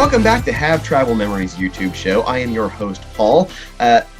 Welcome back to Have Travel Memories YouTube show. I am your host, Paul.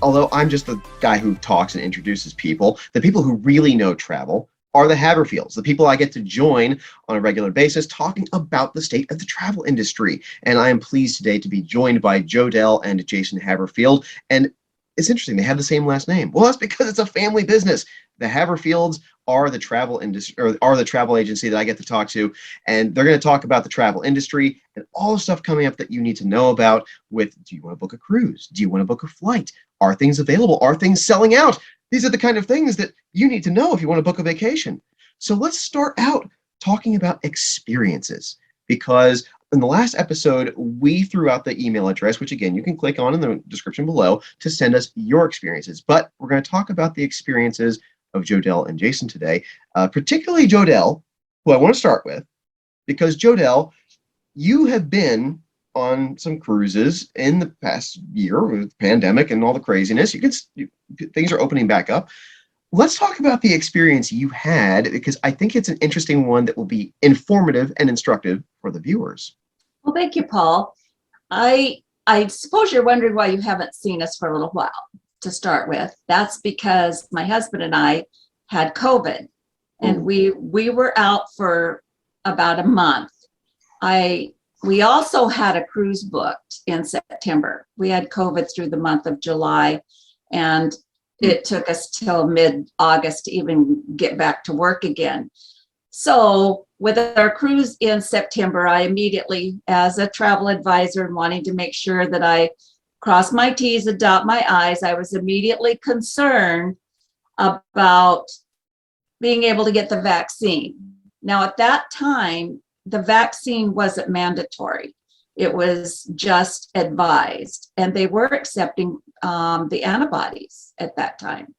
Although I'm just the guy who talks and introduces people, the people who really know travel are the Haverfields, the people I get to join on a regular basis talking about the state of the travel industry. And I am pleased today to be joined by JoDell and Jason Haverfield. And it's interesting, they have the same last name. Well, that's because it's a family business. The Haverfields are the travel industry, or are the travel agency that I get to talk to, and they're going to talk about the travel industry and all the stuff coming up that you need to know about. With, do you want to book a cruise? Do you want to book a flight? Are things available? Are things selling out? These are the kind of things that you need to know if you want to book a vacation. So let's start out talking about experiences, because in the last episode, we threw out the email address, which again, you can click on in the description below to send us your experiences. But we're going to talk about the experiences of JoDell and Jason today, particularly JoDell, who I want to start with, because JoDell, you have been on some cruises in the past year with the pandemic and all the craziness. Things are opening back up. Let's talk about the experience you had, because I think it's an interesting one that will be informative and instructive for the viewers. Well, thank you, Paul. I suppose you're wondering why you haven't seen us for a little while. To start with, that's because my husband and I had COVID, and we were out for about a month. We also had a cruise booked in September. We had COVID through the month of July, and it took us till mid-August to even get back to work again. So with our cruise in September, I immediately, as a travel advisor and wanting to make sure that I cross my T's and dot my I's, I was immediately concerned about being able to get the vaccine. Now, at that time, the vaccine wasn't mandatory. It was just advised, and they were accepting the antibodies at that time.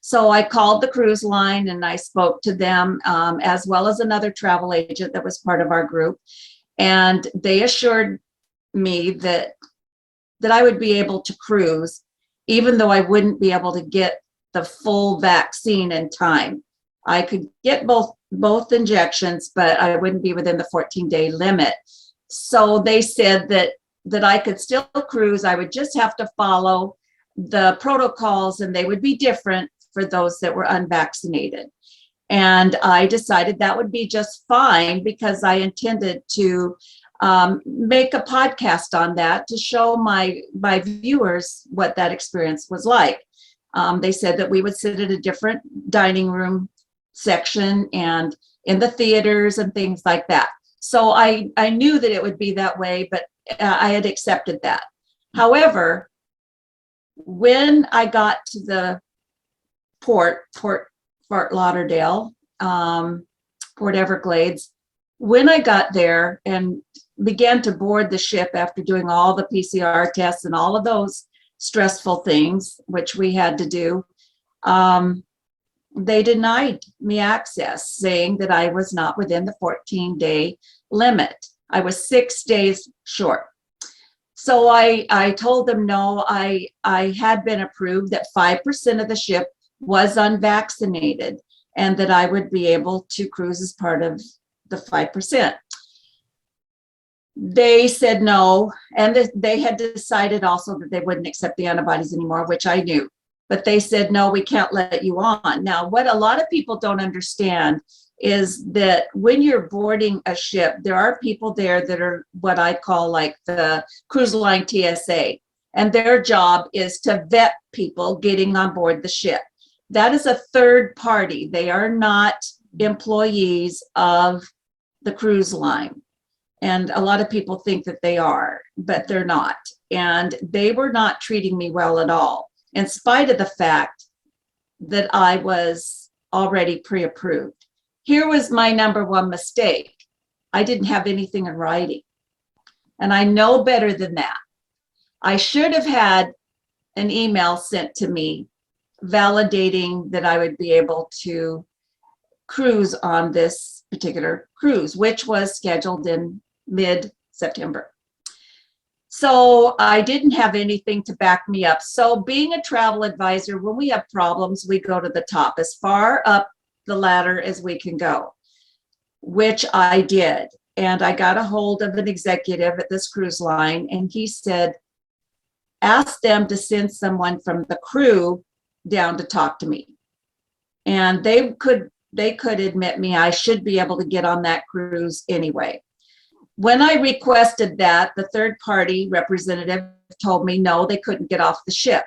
So I called the cruise line and I spoke to them, as well as another travel agent that was part of our group. And they assured me that I would be able to cruise, even though I wouldn't be able to get the full vaccine in time. I could get both injections, but I wouldn't be within the 14-day limit. So they said that I could still cruise. I would just have to follow the protocols, and they would be different for those that were unvaccinated. And I decided that would be just fine, because I intended to make a podcast on that to show my viewers what that experience was like. They said that we would sit at a different dining room section and in the theaters and things like that. So I knew that it would be that way, but I had accepted that. However, when I got to the Fort Lauderdale, Port Everglades, when I got there and began to board the ship after doing all the PCR tests and all of those stressful things, which we had to do, they denied me access, saying that I was not within the 14-day limit. I was 6 days short. So I told them no, I had been approved, that 5% of the ship was unvaccinated, and that I would be able to cruise as part of the 5%. They said no, and they had decided also that they wouldn't accept the antibodies anymore, which I knew. But they said, no, we can't let you on. Now, what a lot of people don't understand is that when you're boarding a ship, there are people there that are what I call like the cruise line TSA, and their job is to vet people getting on board the ship. That is a third party. They are not employees of the cruise line. And a lot of people think that they are, but they're not. And they were not treating me well at all, in spite of the fact that I was already pre-approved. Here was my number one mistake. I didn't have anything in writing. And I know better than that. I should have had an email sent to me validating that I would be able to cruise on this particular cruise, which was scheduled in mid-September. So I didn't have anything to back me up. So being a travel advisor, when we have problems, we go to the top, as far up the ladder as we can go, which I did. and I got a hold of an executive at this cruise line, and he said, ask them to send someone from the crew down to talk to me. And they could admit me. I should be able to get on that cruise anyway. When I requested that, the third party representative told me no, they couldn't get off the ship.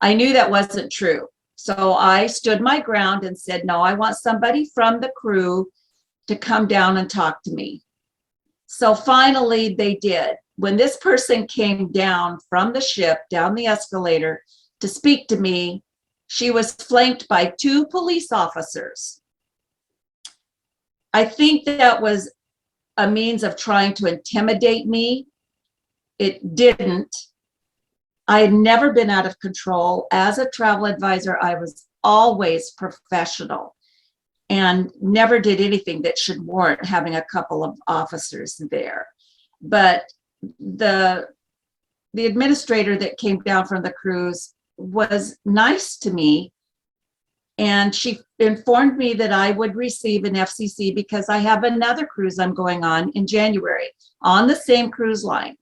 I knew that wasn't true. So I stood my ground and said, no, I want somebody from the crew to come down and talk to me. So finally they did. When this person came down from the ship, down the escalator to speak to me, she was flanked by 2 police officers. I think that was a means of trying to intimidate me. It didn't. I had never been out of control. As a travel advisor, I was always professional and never did anything that should warrant having a couple of officers there. But the administrator that came down from the cruise was nice to me, and she informed me that I would receive an FCC because I have another cruise I'm going on in January on the same cruise line.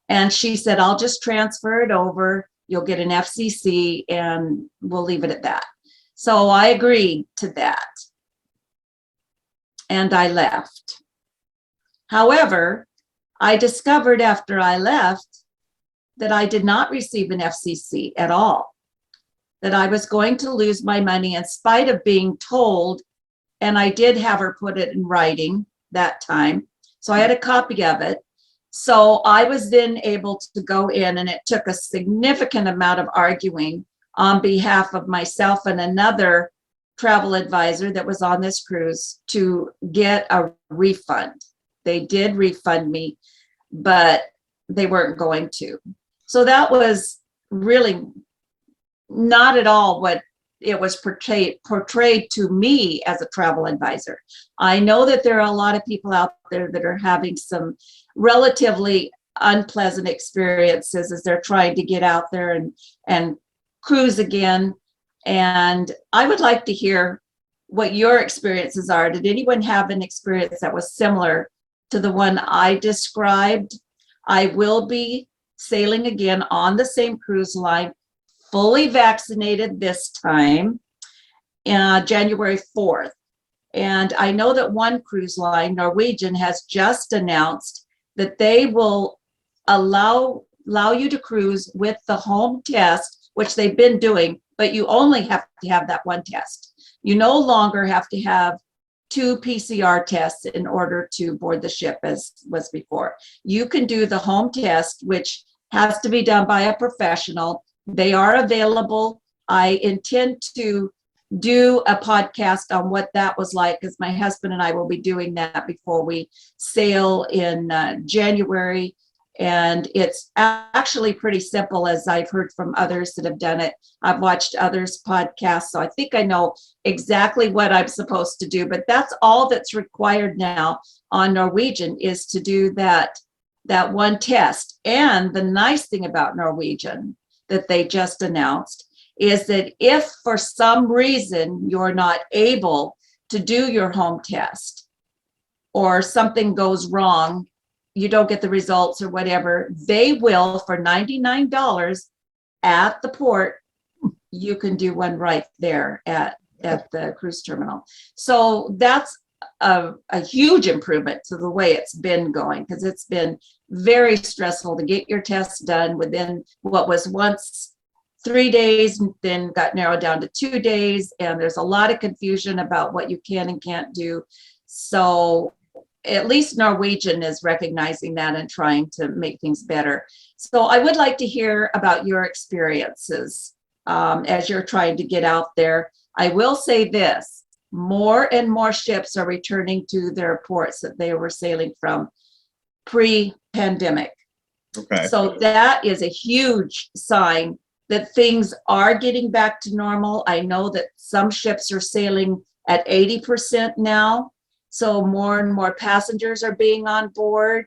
And she said, I'll just transfer it over. You'll get an FCC and we'll leave it at that. So I agreed to that. And I left. However, I discovered after I left that I did not receive an FCC at all, that I was going to lose my money in spite of being told, and I did have her put it in writing that time. So I had a copy of it. So I was then able to go in, and it took a significant amount of arguing on behalf of myself and another travel advisor that was on this cruise to get a refund. They did refund me, but they weren't going to. So that was really not at all what it was portrayed to me as a travel advisor. I know that there are a lot of people out there that are having some relatively unpleasant experiences as they're trying to get out there and cruise again. And I would like to hear what your experiences are. Did anyone have an experience that was similar to the one I described? I will be sailing again on the same cruise line, fully vaccinated this time, January 4th. And I know that one cruise line, Norwegian, has just announced that they will allow you to cruise with the home test, which they've been doing, but you only have to have that one test. You no longer have to have 2 PCR tests in order to board the ship as was before. You can do the home test, which has to be done by a professional. They are available. I intend to do a podcast on what that was like, because my husband and I will be doing that before we sail in January. And it's actually pretty simple, as I've heard from others that have done it. I've watched others' podcasts, so I think I know exactly what I'm supposed to do. But that's all that's required now on Norwegian, is to do that one test. And the nice thing about Norwegian that they just announced is that if for some reason you're not able to do your home test, or something goes wrong, you don't get the results or whatever, they will, for $99 at the port, you can do one right there at the cruise terminal. So that's a huge improvement to the way it's been going, because it's been very stressful to get your tests done within what was once 3 days, then got narrowed down to 2 days. And there's a lot of confusion about what you can and can't do. So at least Norwegian is recognizing that and trying to make things better. So I would like to hear about your experiences as you're trying to get out there. I will say this, more and more ships are returning to their ports that they were sailing from pre-pandemic. Okay. So that is a huge sign that things are getting back to normal. I know that some ships are sailing at 80% now. So more and more passengers are being on board.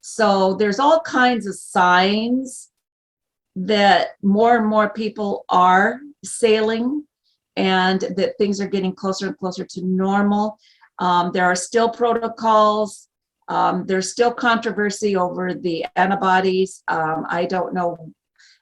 So there's all kinds of signs that more and more people are sailing and that things are getting closer and closer to normal. There are still protocols. There's still controversy over the antibodies. I don't know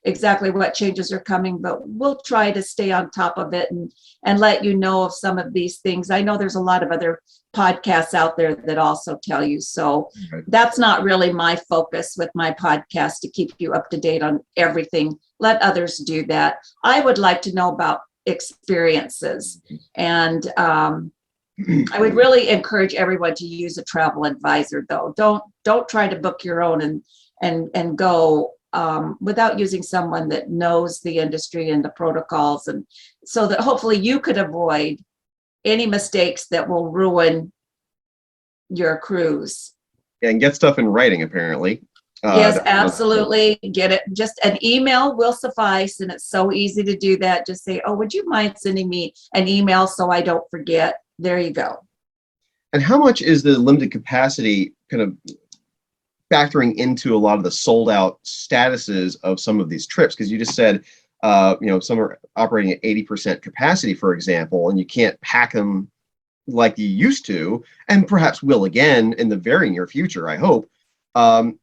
exactly what changes are coming, but we'll try to stay on top of it and let you know of some of these things. I know there's a lot of other podcasts out there that also tell you. So that's not really my focus with my podcast, to keep you up to date on everything. Let others do that. I would like to know about experiences, and I would really encourage everyone to use a travel advisor, though. Don't try to book your own and go without using someone that knows the industry and the protocols, and so that hopefully you could avoid any mistakes that will ruin your cruise. And get stuff in writing, apparently. Yes, absolutely. Get it. Just an email will suffice, and it's so easy to do that. Just say, "Oh, would you mind sending me an email so I don't forget?" There you go. And how much is the limited capacity kind of factoring into a lot of the sold out statuses of some of these trips? Because you just said, some are operating at 80% capacity, for example, and you can't pack them like you used to, and perhaps will again in the very near future, I hope.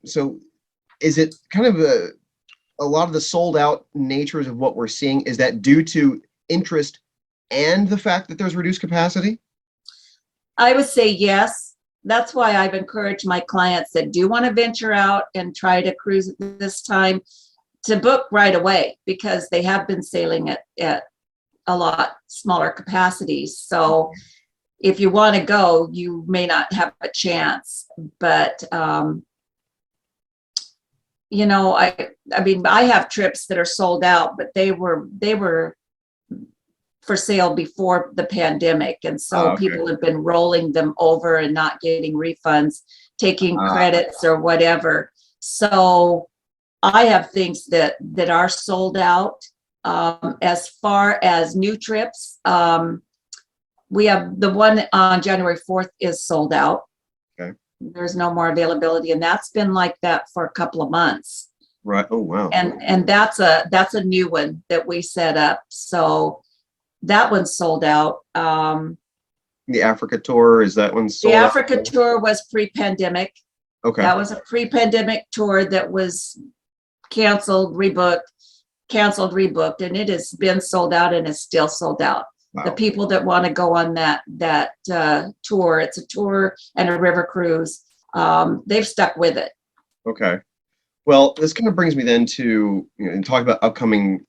So is it kind of a lot of the sold out natures of what we're seeing? Is that due to interest and the fact that there's reduced capacity? I would say yes. That's why I've encouraged my clients that do want to venture out and try to cruise at this time to book right away, because they have been sailing at a lot smaller capacities. So if you want to go, you may not have a chance. But I mean, I have trips that are sold out, but they were for sale before the pandemic, and so people have been rolling them over and not getting refunds, taking credits or whatever. So I have things that are sold out. As far as new trips, we have the one on January 4th is sold out. Okay. There's no more availability, and that's been like that for a couple of months. Right. Oh, wow. And that's a new one that we set up. So that one's sold out. The Africa tour, is that one sold out? The Africa tour was pre-pandemic. Okay. That was a pre-pandemic tour that was canceled, rebooked, and it has been sold out and is still sold out. Wow. The people that want to go on that tour, it's a tour and a river cruise, they've stuck with it. Okay. Well, this kind of brings me then to talk about upcoming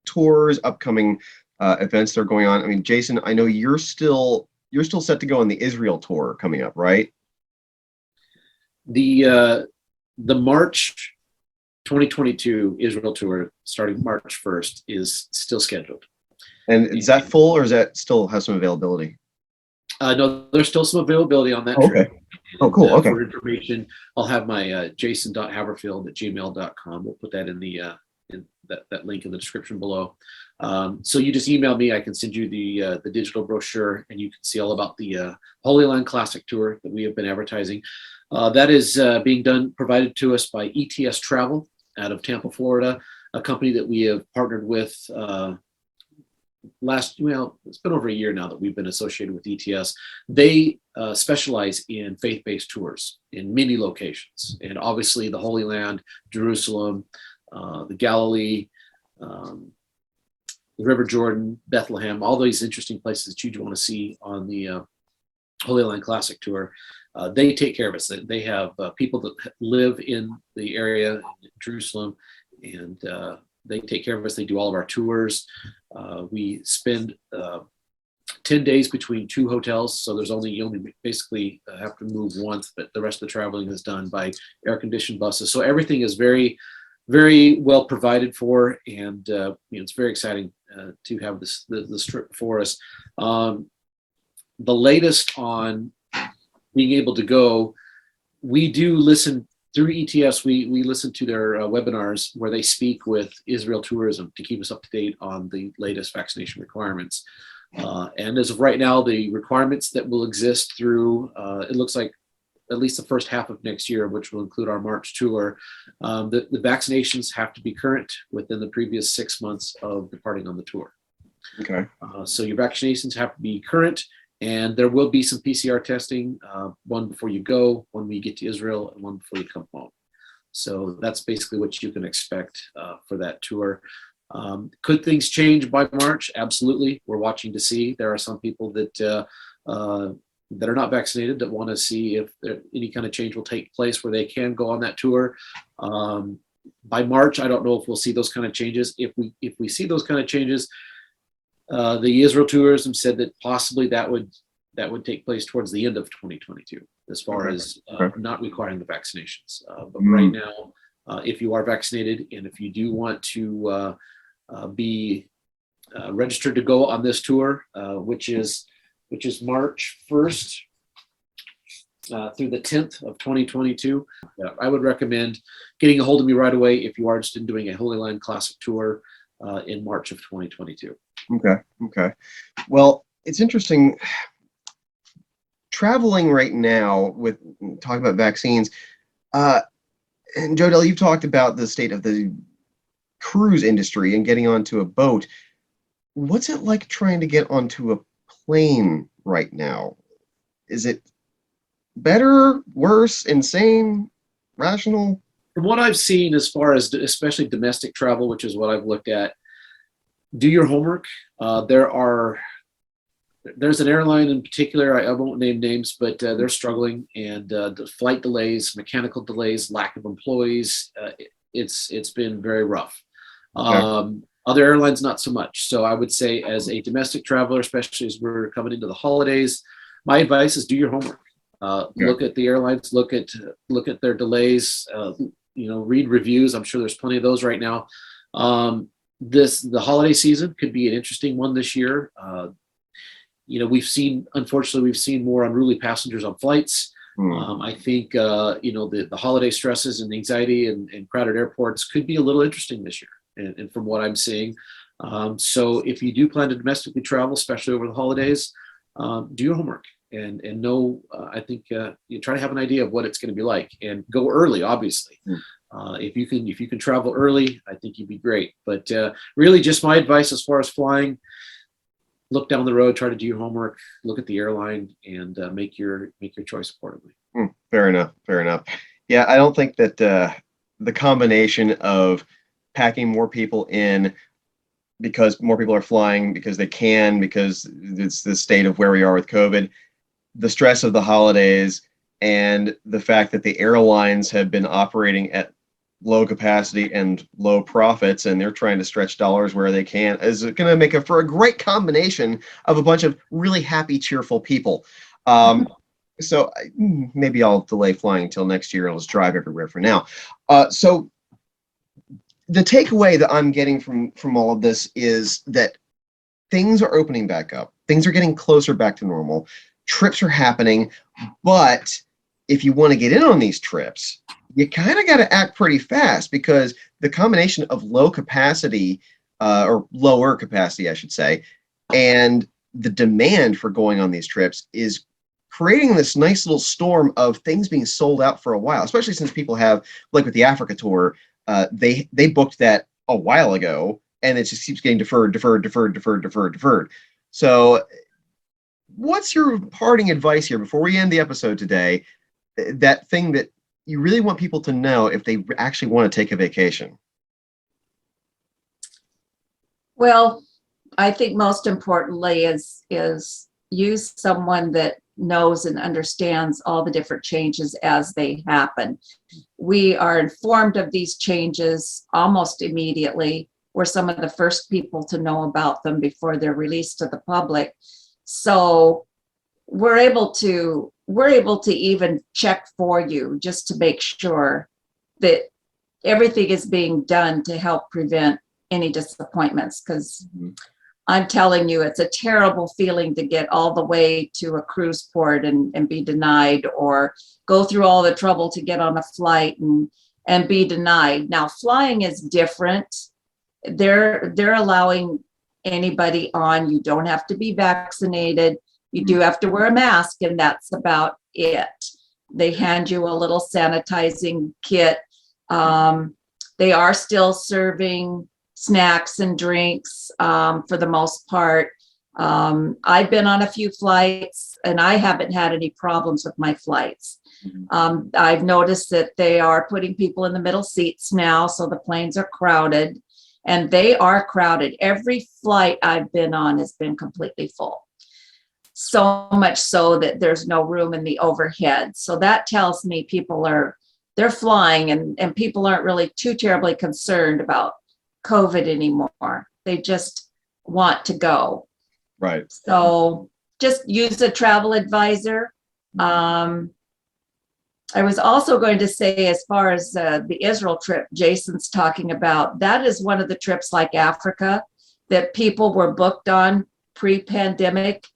tours, upcoming events that are going on. I mean, Jason, I know you're still set to go on the Israel tour coming up, right? The March 2022 Israel tour, starting March 1st, is still scheduled. And is that full, or is that still has some availability? No, there's still some availability on that trip. Okay. Oh, cool. Okay. For information, I'll have my jason.haverfield@gmail.com. We'll put that in the in that link in the description below. So you just email me. I can send you the digital brochure, and you can see all about the Holy Land Classic Tour that we have been advertising. That is being provided to us by ETS Travel out of Tampa, Florida, a company that we have partnered with. It's been over a year now that we've been associated with ETS. They specialize in faith-based tours in many locations, and obviously the Holy Land, Jerusalem, the Galilee, the River Jordan, Bethlehem, all these interesting places that you want to see on the Holy Land Classic Tour. They take care of us. They have people that live in the area, in Jerusalem, and they take care of us. They do all of our tours. We spend 10 days between two hotels, so you only basically have to move once, but the rest of the traveling is done by air-conditioned buses. So everything is very, very well provided for, and it's very exciting to have this trip for us. The latest on being able to go, we do listen through ETS. We listen to their webinars where they speak with Israel Tourism to keep us up to date on the latest vaccination requirements. And as of right now, the requirements that will exist through, it looks like at least the first half of next year, which will include our March tour, the vaccinations have to be current within the previous 6 months of departing on the tour. Okay. So your vaccinations have to be current, And there will be some PCR testing, one before you go, one when you get to Israel, and one before you come home. So that's basically what you can expect for that tour. Could things change by March? Absolutely. We're watching to see. There are some people that that are not vaccinated that want to see if any kind of change will take place where they can go on that tour. By March, I don't know if we'll see those kind of changes. If we see those kind of changes, the Israel tourism said that possibly that would take place towards the end of 2022, as far as not requiring the vaccinations. But right now, if you are vaccinated and if you do want to be registered to go on this tour, which is March 1st through the 10th of 2022, I would recommend getting a hold of me right away if you are interested in doing a Holy Land Classic tour in March of 2022. Okay. Well, it's interesting traveling right now with talking about vaccines. And JoDell, you've talked about the state of the cruise industry and getting onto a boat. What's it like trying to get onto a plane right now? Is it better, worse, insane, rational? From what I've seen, as far as especially domestic travel, which is what I've looked at, do your homework. There's an airline in particular, I won't name names, but they're struggling, and the flight delays, mechanical delays, lack of employees, it's been very rough. Okay. Other airlines, not so much. So I would say, as a domestic traveler, especially as we're coming into the holidays, my advice is do your homework. Look at the airlines, look at their delays, read reviews. I'm sure there's plenty of those right now. The holiday season could be an interesting one this year. Unfortunately, we've seen more unruly passengers on flights. I think, the holiday stresses and anxiety and crowded airports could be a little interesting this year. And from what I'm seeing. So if you do plan to domestically travel, especially over the holidays, do your homework and know, I think you try to have an idea of what it's going to be like, and go early, obviously. If you can travel early, I think you'd be great. But really, just my advice as far as flying: look down the road, try to do your homework, look at the airline, and make your choice accordingly. Fair enough. Yeah, I don't think that the combination of packing more people in because more people are flying because they can, because it's the state of where we are with COVID, the stress of the holidays, and the fact that the airlines have been operating at low capacity and low profits, and they're trying to stretch dollars where they can, is going to make for a great combination of a bunch of really happy, cheerful people. So maybe I'll delay flying until next year. I'll just drive everywhere for now. So the takeaway that I'm getting from all of this is that things are opening back up. Things are getting closer back to normal. Trips are happening, but if you want to get in on these trips, you kind of got to act pretty fast, because the combination of low capacity, or lower capacity, I should say, and the demand for going on these trips is creating this nice little storm of things being sold out for a while, especially since people have, like with the Africa tour, they booked that a while ago, and it just keeps getting deferred. So what's your parting advice here before we end the episode today? That thing that you really want people to know if they actually want to take a vacation? Well, I think most importantly is use someone that knows and understands all the different changes as they happen. We are informed of these changes almost immediately. We're some of the first people to know about them before they're released to the public. So we're able to even check for you just to make sure that everything is being done to help prevent any disappointments, because I'm telling you, it's a terrible feeling to get all the way to a cruise port and be denied, or go through all the trouble to get on a flight and be denied. Now, flying is different. They're allowing anybody on. You don't have to be vaccinated. You do have to wear a mask, and that's about it. They hand you a little sanitizing kit. They are still serving snacks and drinks for the most part. I've been on a few flights and I haven't had any problems with my flights. I've noticed that they are putting people in the middle seats now, so the planes are crowded, and they are crowded. Every flight I've been on has been completely full. So much so that there's no room in the overhead. So that tells me they're flying and people aren't really too terribly concerned about COVID anymore. They just want to go. Right. So just use a travel advisor. I was also going to say, as far as the Israel trip Jason's talking about, that is one of the trips like Africa that people were booked on pre-pandemic,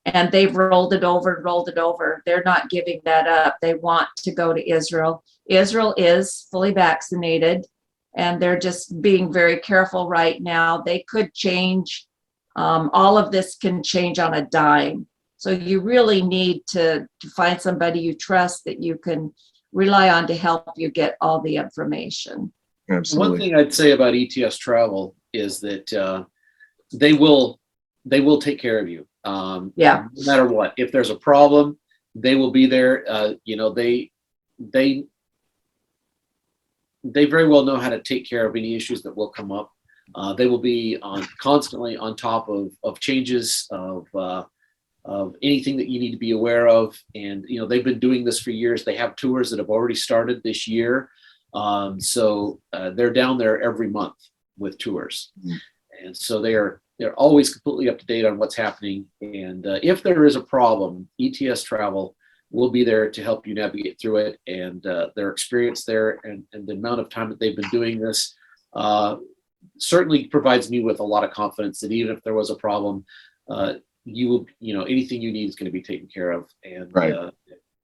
and they've rolled it over. They're not giving that up. They want to go to Israel. Israel is fully vaccinated, and they're just being very careful right now. They could change. All of this can change on a dime. So you really need to find somebody you trust that you can rely on to help you get all the information. Absolutely. One thing I'd say about ETS travel is that they will take care of you. Yeah. No matter what. If there's a problem, they will be there. They very well know how to take care of any issues that will come up. They will be constantly on top of changes of anything that you need to be aware of. And, they've been doing this for years. They have tours that have already started this year. So they're down there every month with tours. And so they're always completely up to date on what's happening. And if there is a problem, ETS Travel will be there to help you navigate through it. And their experience there and the amount of time that they've been doing this certainly provides me with a lot of confidence that even if there was a problem, you will, anything you need is going to be taken care of. And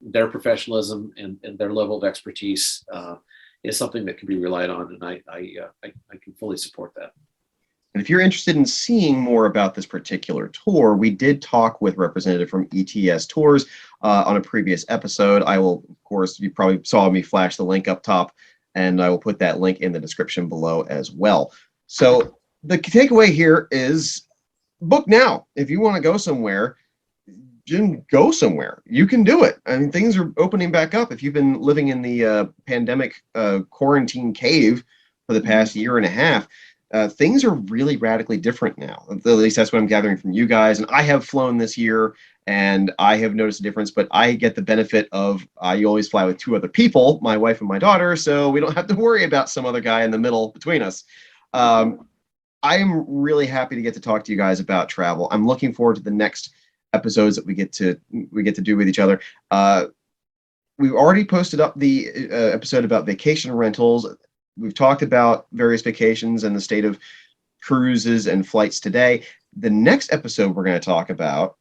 their professionalism and their level of expertise is something that can be relied on. And I can fully support that. And if you're interested in seeing more about this particular tour, we did talk with a representative from ETS Tours on a previous episode. I will, of course, you probably saw me flash the link up top, and I will put that link in the description below as well. So the takeaway here is book now. If you want to go somewhere, go somewhere. You can do it. I mean, things are opening back up. If you've been living in the pandemic quarantine cave for the past year and a half, things are really radically different now. At least that's what I'm gathering from you guys. And I have flown this year, and I have noticed a difference, but I get the benefit of you always fly with two other people, my wife and my daughter, so we don't have to worry about some other guy in the middle between us. I'm really happy to get to talk to you guys about travel. I'm looking forward to the next episodes that we get to do with each other. We've already posted up the episode about vacation rentals. We've talked about various vacations and the state of cruises and flights today. The next episode we're going to talk about,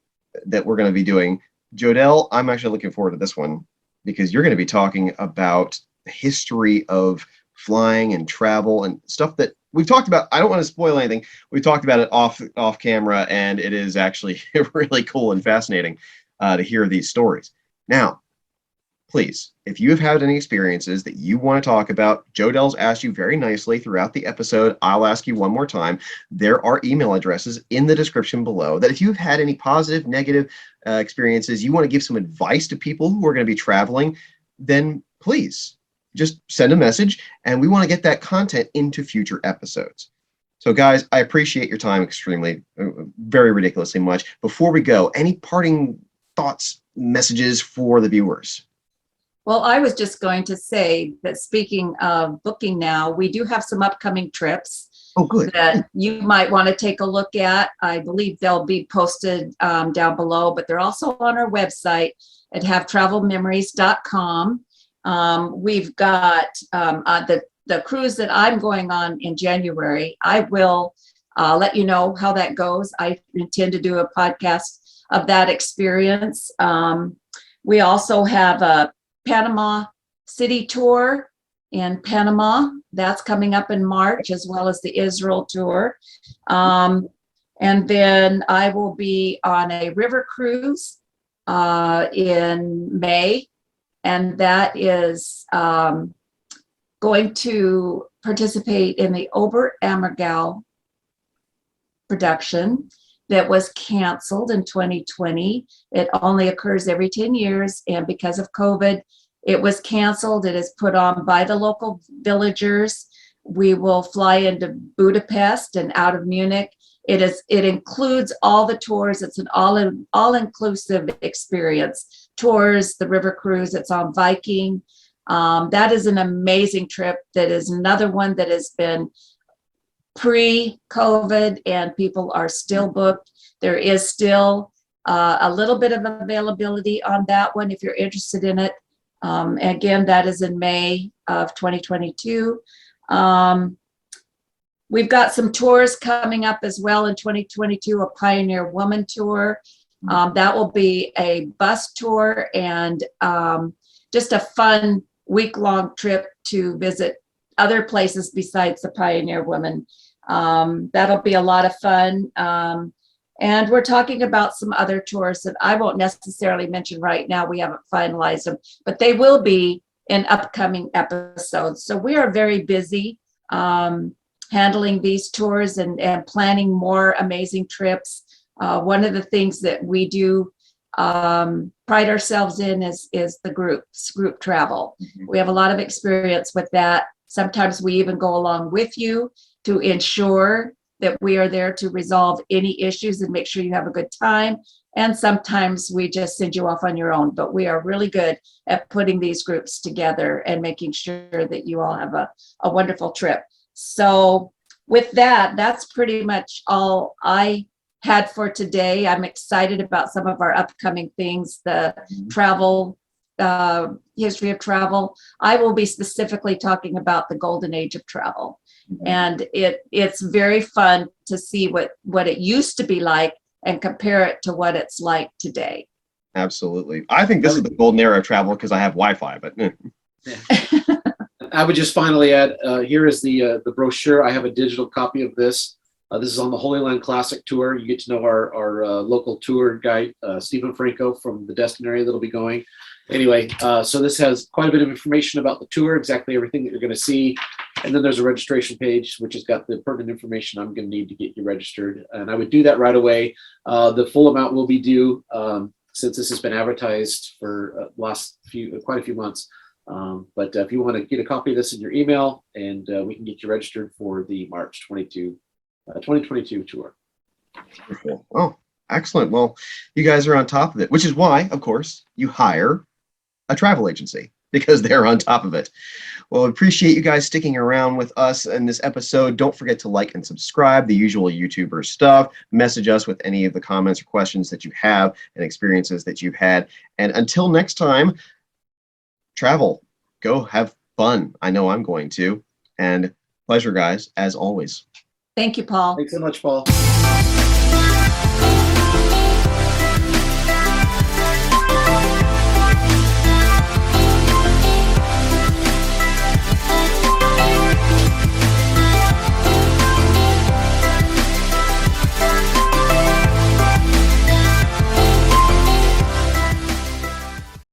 that we're going to be doing, JoDell, I'm actually looking forward to this one because you're going to be talking about the history of flying and travel and stuff that we've talked about. I don't want to spoil anything. We talked about it off camera, and it is actually really cool and fascinating to hear these stories. Now, please, if you have had any experiences that you want to talk about, JoDell's asked you very nicely throughout the episode. I'll ask you one more time. There are email addresses in the description below that if you've had any positive, negative experiences, you want to give some advice to people who are going to be traveling, then please just send a message, and we want to get that content into future episodes. So guys, I appreciate your time extremely, very ridiculously much. Before we go, any parting thoughts, messages for the viewers? Well, I was just going to say that speaking of booking now, we do have some upcoming trips that you might want to take a look at. I believe they'll be posted down below, but they're also on our website at HaveTravel-Memories.com. We've got the cruise that I'm going on in January. I will let you know how that goes. I intend to do a podcast of that experience. We also have a Panama City tour in Panama. That's coming up in March, as well as the Israel tour. And then I will be on a river cruise in May. And that is going to participate in the Ober Ammergau production. that was canceled in 2020. It only occurs every 10 years. And because of COVID, it was canceled. It is put on by the local villagers. We will fly into Budapest and out of Munich. It includes all the tours. It's an all-inclusive experience. Tours, the river cruise, it's on Viking. That is an amazing trip. That is another one that has been pre-COVID and people are still booked. There is still a little bit of availability on that one if you're interested in it. Again, that is in May of 2022. We've got some tours coming up as well in 2022, a Pioneer Woman Tour. That will be a bus tour and just a fun week-long trip to visit other places besides the Pioneer Woman. That'll be a lot of fun. And we're talking about some other tours that I won't necessarily mention right now. We haven't finalized them, but they will be in upcoming episodes. So we are very busy handling these tours and planning more amazing trips. One of the things that we do pride ourselves in is the group travel. We have a lot of experience with that. Sometimes we even go along with you to ensure that we are there to resolve any issues and make sure you have a good time. And sometimes we just send you off on your own, but we are really good at putting these groups together and making sure that you all have a wonderful trip. So with that, that's pretty much all I had for today. I'm excited about some of our upcoming things, the travel, history of travel. I will be specifically talking about the golden age of travel. And it's very fun to see what it used to be like and compare it to what it's like today. Absolutely. I think this is the golden era of travel because I have Wi-Fi, but I would just finally add, here is the brochure. I have a digital copy of this. This is on the Holy Land Classic Tour. You get to know our local tour guide, Stephen Franco from the Destin area that'll be going. Anyway, so this has quite a bit of information about the tour, exactly everything that you're going to see. And then there's a registration page, which has got the pertinent information I'm going to need to get you registered. And I would do that right away. The full amount will be due since this has been advertised for quite a few months. But if you want to get a copy of this in your email, and we can get you registered for the March 2022 tour. Wonderful. Oh, excellent. Well, you guys are on top of it, which is why, of course, you hire a travel agency because they're on top of it. Well, I appreciate you guys sticking around with us in this episode. Don't forget to like and subscribe, the usual YouTuber stuff. Message us with any of the comments or questions that you have and experiences that you've had. And until next time, travel. Go have fun. I know I'm going to. And pleasure, guys, as always. Thank you, Paul. Thanks so much, Paul.